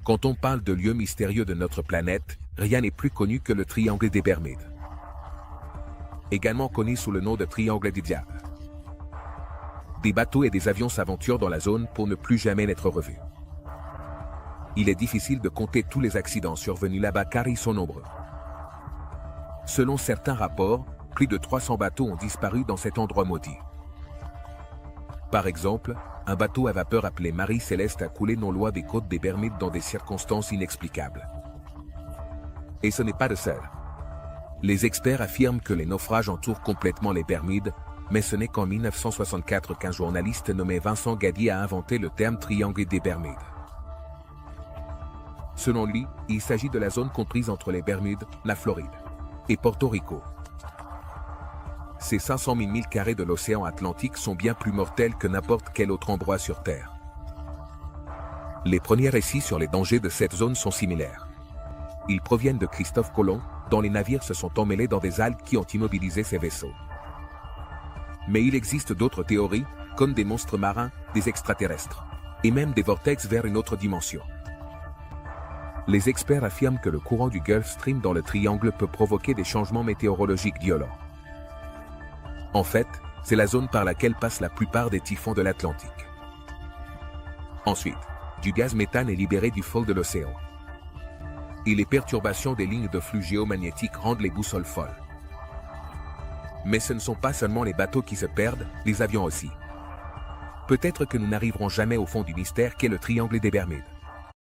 Quand on parle de lieux mystérieux de notre planète, rien n'est plus connu que le triangle des Bermudes, également connu sous le nom de triangle du diable. Des bateaux et des avions s'aventurent dans la zone pour ne plus jamais être revus. Il est difficile de compter tous les accidents survenus là-bas car ils sont nombreux. Selon certains rapports, plus de 300 bateaux ont disparu dans cet endroit maudit. Par exemple, un bateau à vapeur appelé Marie Céleste a coulé non loin des côtes des Bermudes dans des circonstances inexplicables. Et ce n'est pas le seul. Les experts affirment que les naufrages entourent complètement les Bermudes, mais ce n'est qu'en 1964 qu'un journaliste nommé Vincent Gadier a inventé le terme triangle des Bermudes. Selon lui, il s'agit de la zone comprise entre les Bermudes, la Floride et Porto Rico. Ces 500 000 milles carrés de l'océan Atlantique sont bien plus mortels que n'importe quel autre endroit sur Terre. Les premiers récits sur les dangers de cette zone sont similaires. Ils proviennent de Christophe Colomb, dont les navires se sont emmêlés dans des algues qui ont immobilisé ses vaisseaux. Mais il existe d'autres théories, comme des monstres marins, des extraterrestres, et même des vortex vers une autre dimension. Les experts affirment que le courant du Gulf Stream dans le triangle peut provoquer des changements météorologiques violents. En fait, c'est la zone par laquelle passent la plupart des typhons de l'Atlantique. Ensuite, du gaz méthane est libéré du fond de l'océan. Et les perturbations des lignes de flux géomagnétiques rendent les boussoles folles. Mais ce ne sont pas seulement les bateaux qui se perdent, les avions aussi. Peut-être que nous n'arriverons jamais au fond du mystère qu'est le triangle des Bermudes.